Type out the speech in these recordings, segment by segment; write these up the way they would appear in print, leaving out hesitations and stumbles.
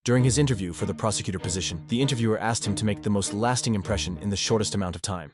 During his interview for the prosecutor position, the interviewer asked him to make the most lasting impression in the shortest amount of time.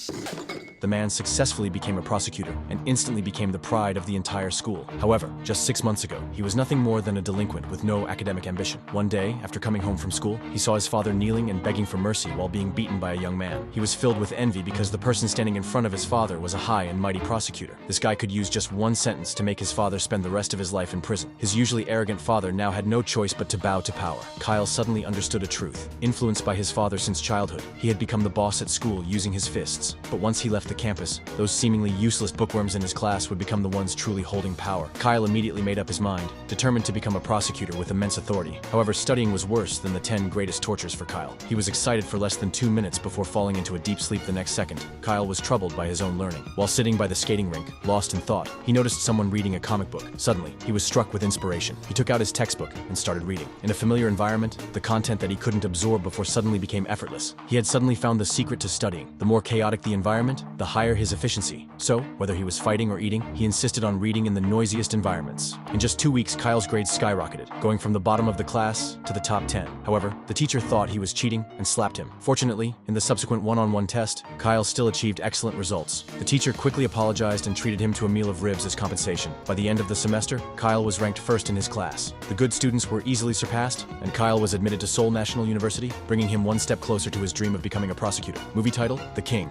The man successfully became a prosecutor and instantly became the pride of the entire school. However, just 6 months ago, he was nothing more than a delinquent with no academic ambition. One day, after coming home from school, he saw his father kneeling and begging for mercy while being beaten by a young man. He was filled with envy because the person standing in front of his father was a high and mighty prosecutor. This guy could use just one sentence to make his father spend the rest of his life in prison. His usually arrogant father now had no choice but to bow to power. Kyle suddenly understood a truth. Influenced by his father since childhood, he had become the boss at school using his fists. But once he left the campus, those seemingly useless bookworms in his class would become the ones truly holding power. Kyle immediately made up his mind, determined to become a prosecutor with immense authority. However, studying was worse than the 10 greatest tortures for Kyle. He was excited for less than 2 minutes before falling into a deep sleep the next second. Kyle was troubled by his own learning. While sitting by the skating rink, lost in thought, he noticed someone reading a comic book. Suddenly, he was struck with inspiration. He took out his textbook and started reading. In a familiar environment, the content that he couldn't absorb before suddenly became effortless. He had suddenly found the secret to studying. The more chaotic the environment, the higher his efficiency. So, whether he was fighting or eating, he insisted on reading in the noisiest environments. In just 2 weeks, Kyle's grades skyrocketed, going from the bottom of the class to the top 10. However, the teacher thought he was cheating and slapped him. Fortunately, in the subsequent one-on-one test, Kyle still achieved excellent results. The teacher quickly apologized and treated him to a meal of ribs as compensation. By the end of the semester, Kyle was ranked first in his class. The good students were easily surpassed, and Kyle was admitted to Seoul National University, bringing him one step closer to his dream of becoming a prosecutor. Movie title: The King.